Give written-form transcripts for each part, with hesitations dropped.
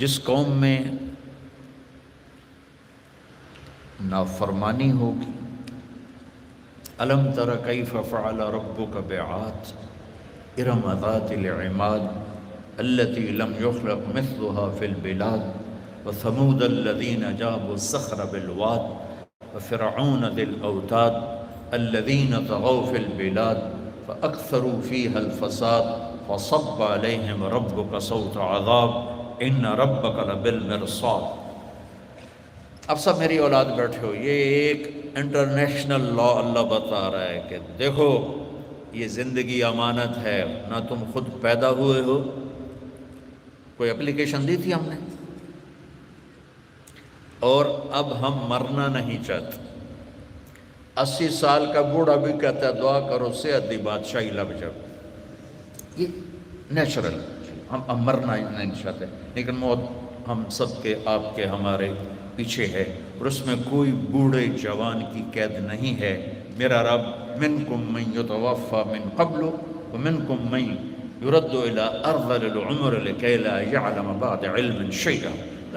جس قوم میں نافرمانی ہوگی، الم تر کیف فعل ربک بعاد ارم ذات العماد التي لم يخلق مثلها في البلاد وثمود الذين جابوا الصخر بالواد وفرعون ذي الأوتاد الذين طغوا في البلاد فأكثروا فيها الفساد فصب عليهم ربك صوت عذاب إن ربك لبالمرصاد۔ اب سب میری اولاد بیٹھے ہو، یہ ایک انٹرنیشنل لا اللہ بتا رہا ہے کہ دیکھو یہ زندگی امانت ہے، نہ تم خود پیدا ہوئے ہو، کوئی اپلیکیشن دی تھی ہم نے، اور اب ہم مرنا نہیں چاہتے۔ 80 سال کا بوڑھا بھی کہتا ہے دعا کرو صحت دی بادشاہی لگ جائے، یہ نیچرل، ہم مرنا نہیں چاہتے، لیکن موت ہم سب کے، آپ کے، ہمارے پیچھے ہے، اور اس میں کوئی بوڑھے جوان کی قید نہیں ہے۔ میرا رب منکم من یتوفی من قبل ومنکم من یرد الی ارذل العمر لکی لا یعلم بعد علم شیئا۔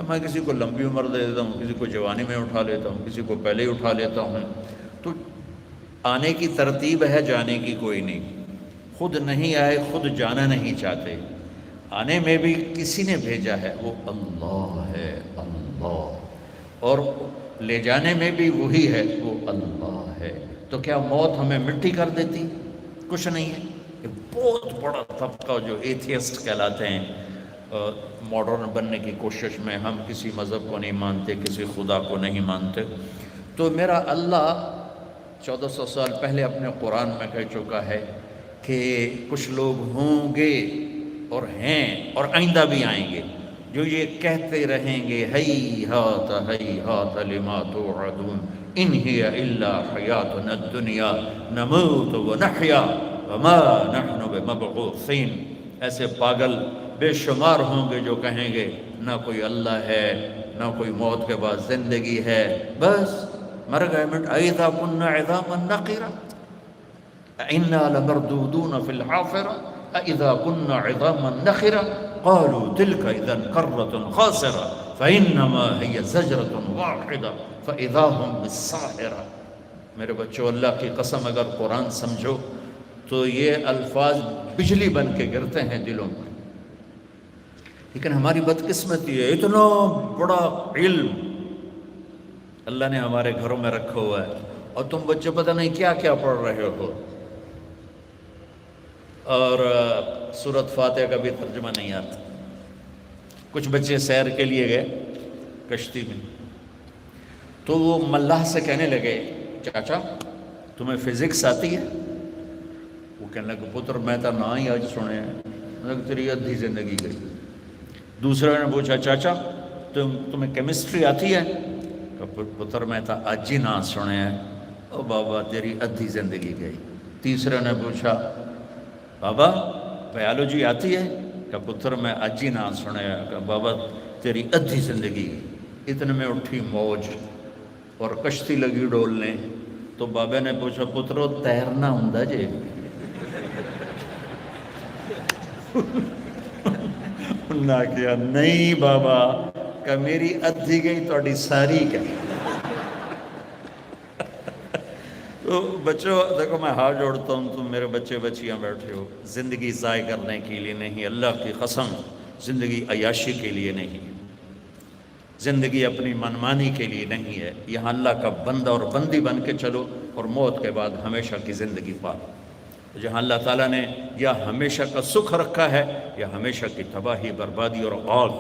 میں کسی کو لمبی عمر دے دیتا ہوں، کسی کو جوانی میں اٹھا لیتا ہوں، کسی کو پہلے ہی اٹھا لیتا ہوں، تو آنے کی ترتیب ہے، جانے کی کوئی نہیں۔ خود نہیں آئے، خود جانا نہیں چاہتے، آنے میں بھی کسی نے بھیجا ہے، وہ اللہ ہے، اللہ، اور لے جانے میں بھی وہی ہے، وہ اللہ ہے۔ تو کیا موت ہمیں مٹی کر دیتی؟ کچھ نہیں ہے۔ یہ بہت بڑا طبقہ جو ایتھیسٹ کہلاتے ہیں، ماڈرن بننے کی کوشش میں، ہم کسی مذہب کو نہیں مانتے، کسی خدا کو نہیں مانتے، تو میرا اللہ 1400 سال پہلے اپنے قرآن میں کہہ چکا ہے کہ کچھ لوگ ہوں گے اور ہیں اور آئندہ بھی آئیں گے جو یہ کہتے رہیں گے ہیہات لما توعدون ان ہی الا حیاتنا الدنیا نموت ونحیا وما نحن بمبعوثین۔ ایسے پاگل بے شمار ہوں گے جو کہیں گے نہ کوئی اللہ ہے، نہ کوئی موت کے بعد زندگی ہے، بس مر گئے مٹ اذا كنا عظاما نخرا انا لمردودون في الحافرة اذا كنا عظاما نخرا قالوا تلك اذا كرة خاسرة فانما هي زجرة واحدة فاذا هم بالساحرة۔ میرے بچوں، اللہ کی قسم اگر قرآن سمجھو تو یہ الفاظ بجلی بن کے گرتے ہیں دلوں پر، لیکن ہماری بدقسمتی ہے اتنا بڑا علم اللہ نے ہمارے گھروں میں رکھا ہوا ہے، اور تم بچے پتہ نہیں کیا کیا پڑھ رہے ہو، اور سورۃ فاتحہ کا بھی ترجمہ نہیں آتا۔ کچھ بچے سیر کے لیے گئے کشتی میں، تو وہ ملاح سے کہنے لگے چاچا تمہیں فزکس آتی ہے؟ وہ کہنے لگے پتر میں تو نہ ہی آج سنے ہیں، تیری ادھی زندگی گئی۔ دوسرے نے پوچھا چاچا تمہیں کیمسٹری آتی ہے؟ پتر میں تو اج ہی نہ سنے ہیں۔ او بابا تیری ادھی زندگی گئی۔ تیسرے نے پوچھا بابا بایولوجی آتی ہے؟ کہ پتر میں اج ہی نہ سنے ہیں۔ کہ بابا تیری ادھی زندگی گئی۔ اتنے میں اٹھی موج اور کشتی لگی ڈولنے، تو بابے نے پوچھا پترو تیرنا ہوندا جے؟ نہ کیا نہیں بابا، کہ میری ادھی گئی تہاڈی ساری گئی۔ تو بچوں دیکھو میں ہاتھ جوڑتا ہوں، تم میرے بچے بچیاں بیٹھے ہو، زندگی ضائع کرنے کے لیے نہیں، اللہ کی قسم زندگی عیاشی کے لیے نہیں، زندگی اپنی منمانی کے لیے نہیں ہے۔ یہاں اللہ کا بندہ اور بندی بن کے چلو، اور موت کے بعد ہمیشہ کی زندگی پاؤ۔ جہاں اللہ تعالیٰ نے یا ہمیشہ کا سکھ رکھا ہے یا ہمیشہ کی تباہی، بربادی اور آگ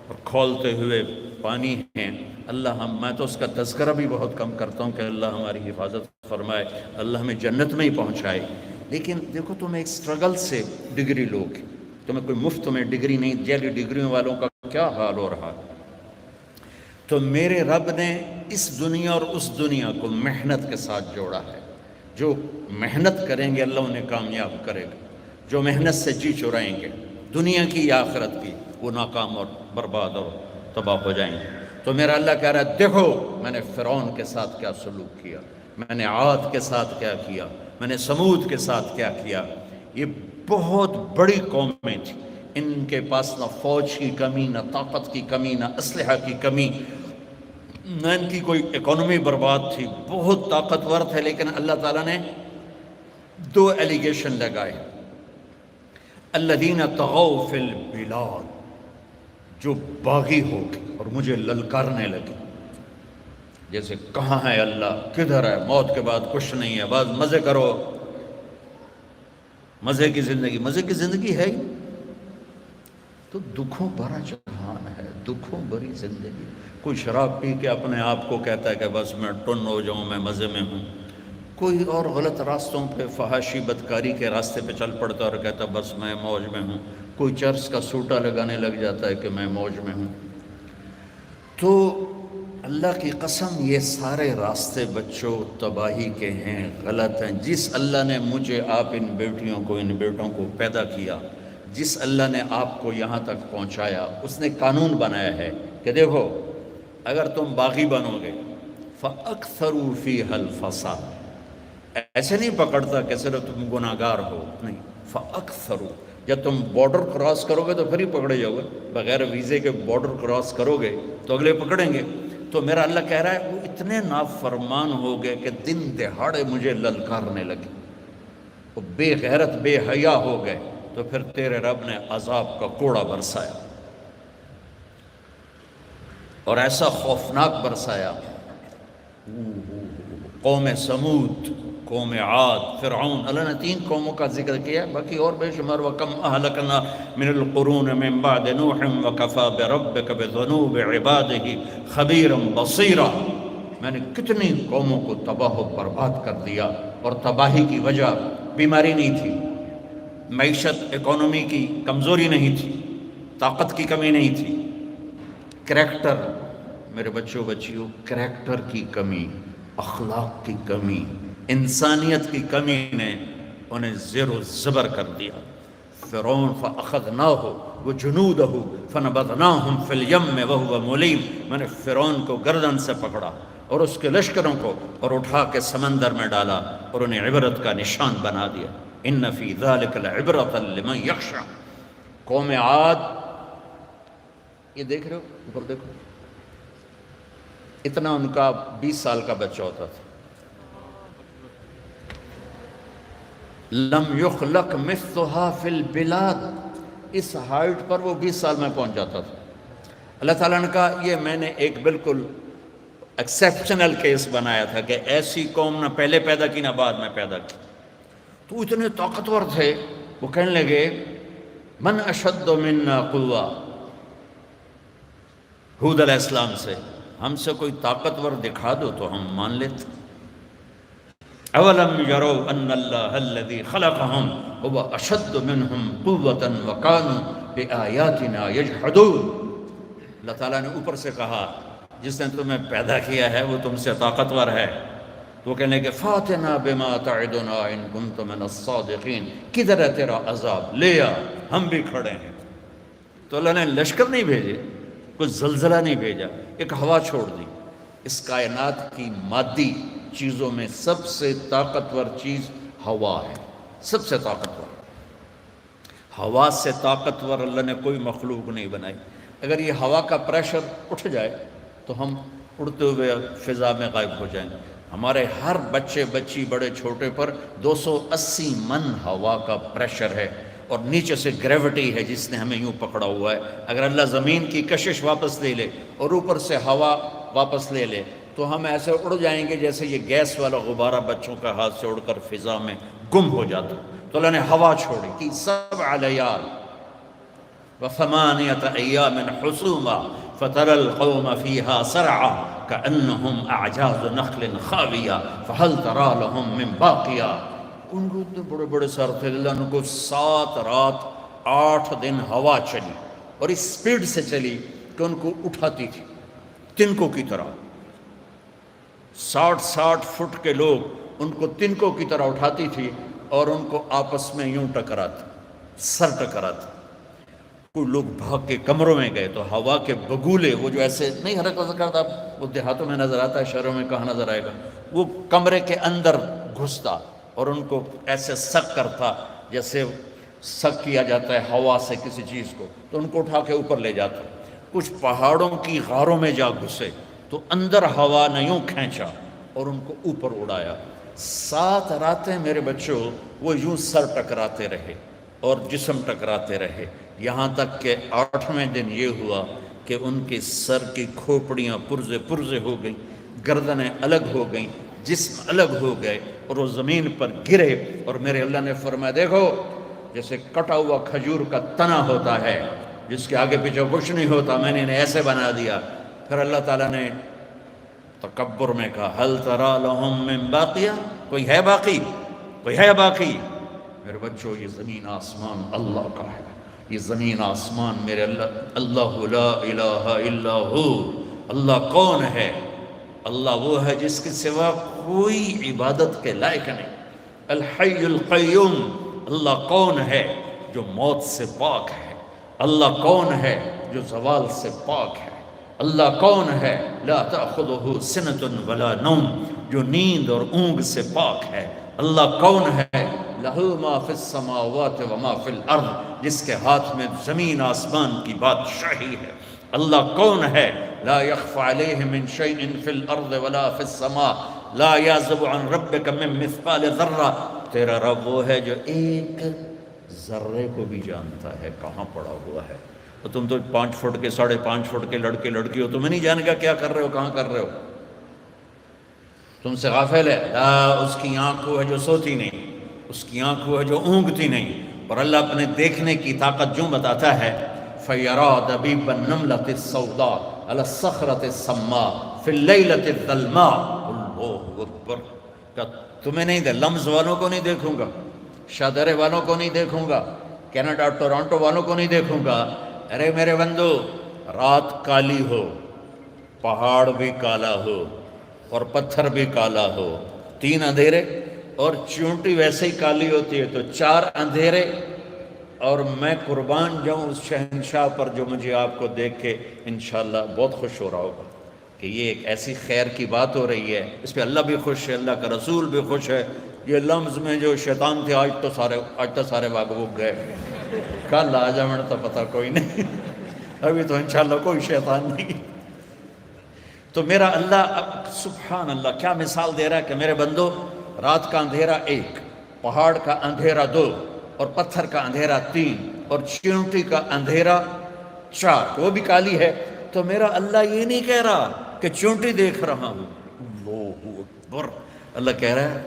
اور کھولتے ہوئے پانی ہیں۔ اللہ میں تو اس کا تذکرہ بھی بہت کم کرتا ہوں کہ اللہ ہماری حفاظت فرمائے، اللہ ہمیں جنت میں ہی پہنچائے۔ لیکن دیکھو تم ایک سٹرگل سے ڈگری لوگ، تمہیں کوئی مفت میں ڈگری نہیں، جیلی ڈگریوں والوں کا کیا حال ہو رہا۔ تو میرے رب نے اس دنیا اور اس دنیا کو محنت کے ساتھ جوڑا ہے۔ جو محنت کریں گے اللہ انہیں کامیاب کرے گا، جو محنت سے جی چرائیں گے دنیا کی یا آخرت کی، وہ ناکام اور برباد اور تباہ ہو جائیں گے۔ تو میرا اللہ کہہ رہا ہے دیکھو میں نے فرعون کے ساتھ کیا سلوک کیا، میں نے عاد کے ساتھ کیا کیا، میں نے سمود کے ساتھ کیا کیا۔ یہ بہت بڑی قومیں تھیں، ان کے پاس نہ فوج کی کمی، نہ طاقت کی کمی، نہ اسلحہ کی کمی، نہ ان کی کوئی اکانومی برباد تھی، بہت طاقتور تھے، لیکن اللہ تعالیٰ نے دو ایلیگیشن لگائے. الذین طغوا فی البلاد، جو باغی ہو گئے اور مجھے للکارنے لگے، جیسے کہاں ہے اللہ، کدھر ہے، موت کے بعد کچھ نہیں ہے، بس مزے کرو، مزے کی زندگی. مزے کی زندگی ہے ہی تو دکھوں بھرا جہان ہے، دکھوں بھری زندگی. کوئی شراب پی کے اپنے آپ کو کہتا ہے کہ بس میں ٹن ہو جاؤں، میں مزے میں ہوں. کوئی اور غلط راستوں پہ، فحاشی بدکاری کے راستے پہ چل پڑتا ہے اور کہتا ہے بس میں موج میں ہوں. کوئی چرس کا سوٹا لگانے لگ جاتا ہے کہ میں موج میں ہوں. تو اللہ کی قسم یہ سارے راستے بچوں تباہی کے ہیں، غلط ہیں. جس اللہ نے مجھے، آپ، ان بیٹیوں کو، ان بیٹوں کو پیدا کیا، جس اللہ نے آپ کو یہاں تک پہنچایا، اس نے قانون بنایا ہے کہ دیکھو اگر تم باغی بنو گے فَأَكْثَرُوا فِيهَا الْفَسَادَ، ایسے نہیں پکڑتا کہ صرف تم گناہگار ہو، نہیں، فَأَكْثَرُوا، جب تم بارڈر کراس کرو گے تو پھر ہی پکڑے جاؤ گے. بغیر ویزے کے بارڈر کراس کرو گے تو اگلے پکڑیں گے. تو میرا اللہ کہہ رہا ہے وہ اتنے نافرمان ہو گئے کہ دن دہاڑے مجھے للکارنے لگے، وہ بے غیرت بے حیا ہو گئے. تو پھر تیرے رب نے عذاب کا کوڑا برسایا، اور ایسا خوفناک برسایا. قوم سمود، قوم عاد، فرعون. اللہ نے 3 قوموں کا ذکر کیا، باقی اور بے شمار. وَكَمْ أَهْلَكْنَا مِنَ الْقُرُونِ مِنْ بَعْدِ نُوحٍ وَكَفَى بِرَبِّكَ بِذُنُوبِ عِبَادِهِ خَبِيرًا بَصِيرًا. میں نے کتنی قوموں کو تباہ و برباد کر دیا، اور تباہی کی وجہ بیماری نہیں تھی، معیشت اکانومی کی کمزوری نہیں تھی، طاقت کی کمی نہیں تھی، کریکٹر، میرے بچوں بچیوں، کریکٹر کی کمی، اخلاق کی کمی، انسانیت کی کمی نے انہیں زیر و زبر کر دیا. فرعون فَأَخَذْنَاهُ وَجُنُودَهُ فَنَبَذْنَاهُمْ فِي الْيَمِّ وَهُوَ مُلِيمٌ. میں نے فرعون کو گردن سے پکڑا اور اس کے لشکروں کو اور اٹھا کے سمندر میں ڈالا اور انہیں عبرت کا نشان بنا دیا. ان فی ذلک لعبرۃ لمن یخشی. قوم عاد، یہ دیکھ رہے ہو اوپر دیکھو، اتنا ان کا 20 سال کا بچہ ہوتا تھا. لم یخلق مثلها فی البلاد، اس ہائٹ پر وہ 20 سال میں پہنچ جاتا تھا. اللہ تعالیٰ نے کہا یہ میں نے ایک بالکل ایکسیپشنل کیس بنایا تھا کہ ایسی قوم نہ پہلے پیدا کی نہ بعد میں پیدا کی. تو اتنے طاقتور تھے، وہ کہنے لگے من اشد منا قوہ، ہود علیہ السلام سے، ہم سے کوئی طاقتور دکھا دو تو ہم مان لیتے. اولم یروا ان اللہ الذی خلقہم هو اشد منہم قوة وکانوا بآیاتنا یجحدون. اللہ تعالیٰ نے اوپر سے کہا جس نے تمہیں پیدا کیا ہے وہ تم سے طاقتور ہے. تو وہ کہنے لگے فاتنا بما تعدنا ان کنت من الصادقین، کدھر ہے تیرا عذاب، لے آ، ہم بھی کھڑے ہیں. تو اللہ نے لشکر نہیں بھیجے، کوئی زلزلہ نہیں بھیجا، ایک ہوا چھوڑ دی. اس کائنات کی مادی چیزوں میں سب سے طاقتور چیز ہوا ہے، سب سے طاقتور. ہوا سے طاقتور اللہ نے کوئی مخلوق نہیں بنائی. اگر یہ ہوا کا پریشر اٹھ جائے تو ہم اڑتے ہوئے فضا میں غائب ہو جائیں. ہمارے ہر بچے بچی بڑے چھوٹے پر 280 من ہوا کا پریشر ہے، اور نیچے سے گریوٹی ہے جس نے ہمیں یوں پکڑا ہوا ہے. اگر اللہ زمین کی کشش واپس لے لے اور اوپر سے ہوا واپس لے لے تو ہم ایسے اڑ جائیں گے جیسے یہ گیس والا غبارہ بچوں کا ہاتھ سے اڑ کر فضا میں گم ہو جاتا. تو اللہ نے ہوا چھوڑی کہ 7 لیال و8 ایام حسوما فترى القوم فيها سرعا كأنهم أعجاز نخل خاوية فهل ترى لهم من باقية. ان کو اتنے بڑے بڑے سر تھے، اللہ ان کو 7 رات 8 دن ہوا چلی اور اس سپیڈ سے چلی کہ ان کو اٹھاتی تھی تنکوں کی طرح. 60 فٹ کے لوگ ان کو تنکوں کی طرح اٹھاتی تھی اور ان کو آپس میں یوں ٹکراتی، سر ٹکراتی. کوئی لوگ بھاگ کے کمروں میں گئے تو ہوا کے بگولے، وہ جو ایسے نہیں حرکت کرتا، وہ دیہاتوں میں نظر آتا ہے، شہروں میں کہاں نظر آئے گا، وہ کمرے کے اندر گھستا اور ان کو ایسے سک کرتا جیسے سک کیا جاتا ہے ہوا سے کسی چیز کو تو ان کو اٹھا کے اوپر لے جاتا ہے. کچھ پہاڑوں کی غاروں میں جا گھسے تو اندر ہوا نے یوں کھینچا اور ان کو اوپر اڑایا. 7 راتیں میرے بچوں وہ یوں سر ٹکراتے رہے اور جسم ٹکراتے رہے، یہاں تک کہ 8ویں دن یہ ہوا کہ ان کے سر کی کھوپڑیاں پرزے پرزے ہو گئیں، گردنیں الگ ہو گئیں، جسم الگ ہو گئے اور وہ زمین پر گرے. اور میرے اللہ نے فرمایا دیکھو جیسے کٹا ہوا کھجور کا تنا ہوتا ہے جس کے آگے پیچھے کچھ نہیں ہوتا، میں نے انہیں ایسے بنا دیا. پھر اللہ تعالیٰ نے تکبر میں کہا هل ترى لهم من باقیہ، کوئی ہے باقی، کوئی ہے باقی. میرے بچوں یہ زمین آسمان اللہ کا ہے، یہ زمین آسمان میرے اللہ لا الہ الا ہو. اللہ کون ہے؟ اللہ وہ ہے جس کے سوا کوئی عبادت کے لائق نہیں. الحی القیوم. اللہ کون ہے؟ جو موت سے پاک ہے. اللہ کون ہے؟ جو زوال سے پاک ہے. اللہ کون ہے؟ لا تأخذہ سنۃ ولا نوم. جو نیند اور اونگ سے پاک ہے. اللہ کون ہے؟ لہ ما فی السماوات وما فی الارض. جس کے ہاتھ میں زمین آسمان کی بادشاہی ہے. اللہ کون ہے؟ لا يخفى عليه من شيء في الارض ولا في السماء لا يعزب عن ربك من مثقال ذرہ. تیرا رب وہ ہے جو ایک ذرے کو بھی جانتا ہے کہاں پڑا ہوا ہے. تو تم تو 5 فٹ کے 5.5 فٹ کے لڑکے لڑکی ہو، تمہیں نہیں جانے گا کیا کر رہے ہو، کہاں کر رہے ہو. تم سے غافل ہے. لا، اس کی آنکھ وہ ہے جو سوتی نہیں، اس کی آنکھ وہ ہے جو اونگتی نہیں. اور اللہ اپنے دیکھنے کی طاقت جو بتاتا ہے فَيَرَى دَبِيبَ النَّمْلَةِ السَّوْدَاءِ عَلَى الصَّخْرَةِ السَّمَّاءِ فِي اللَّيْلَةِ الظَّلْمَاءِ. اللہ اکبر. کہ تمہیں نہیں دے، لمز والوں کو نہیں دیکھوں گا، شادرے والوں کو نہیں دیکھوں گا، کینیڈا ٹورانٹو والوں کو نہیں دیکھوں گا. ارے میرے بندو، رات کالی ہو، پہاڑ بھی کالا ہو اور پتھر بھی کالا ہو، 3 اندھیرے، اور چونٹی ویسے ہی کالی ہوتی ہے تو 4 اندھیرے. اور میں قربان جاؤں اس شہنشاہ پر جو مجھے آپ کو دیکھ کے انشاءاللہ بہت خوش ہو رہا ہوگا کہ یہ ایک ایسی خیر کی بات ہو رہی ہے، اس پہ اللہ بھی خوش ہے، اللہ کا رسول بھی خوش ہے. یہ لمز میں جو شیطان تھے آج تو سارے باغ بھوگ گئے. کل آ جاؤں تو پتہ کوئی نہیں، ابھی تو انشاءاللہ کوئی شیطان نہیں. تو میرا اللہ سبحان اللہ کیا مثال دے رہا ہے کہ میرے بندو، رات کا اندھیرا 1، پہاڑ کا اندھیرا 2، اور پتھر کا اندھیرا 3، اور چیونٹی کا اندھیرا 4، وہ بھی کالی ہے. تو میرا اللہ یہ نہیں کہہ رہا کہ چونٹی دیکھ رہا ہوں. اللہ اکبر. اللہ کہہ رہا ہے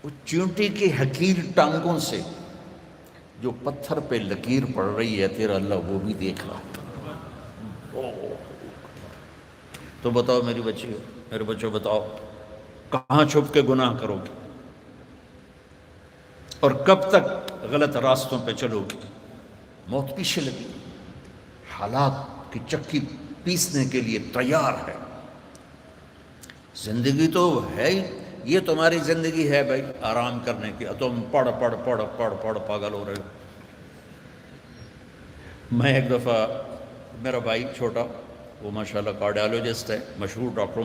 وہ چونٹی کی حقیر ٹانگوں سے جو پتھر پہ لکیر پڑ رہی ہے تیرا اللہ وہ بھی دیکھ رہا. تو بتاؤ میری بچی، میرے بچوں بتاؤ کہاں چھپ کے گناہ کرو گے اور کب تک غلط راستوں پہ چلو گے. موت پیچھے لگی، حالات کی چکی پیسنے کے لیے تیار ہے. زندگی تو ہے ہی، یہ تمہاری زندگی ہے بھائی آرام کرنے کی. تم پڑھ پڑھ پڑھ پڑھ پڑھ پاگل ہو رہے ہو. میں ایک دفعہ، میرا بھائی چھوٹا وہ ماشاءاللہ کارڈیالوجسٹ ہے، مشہور ڈاکٹروں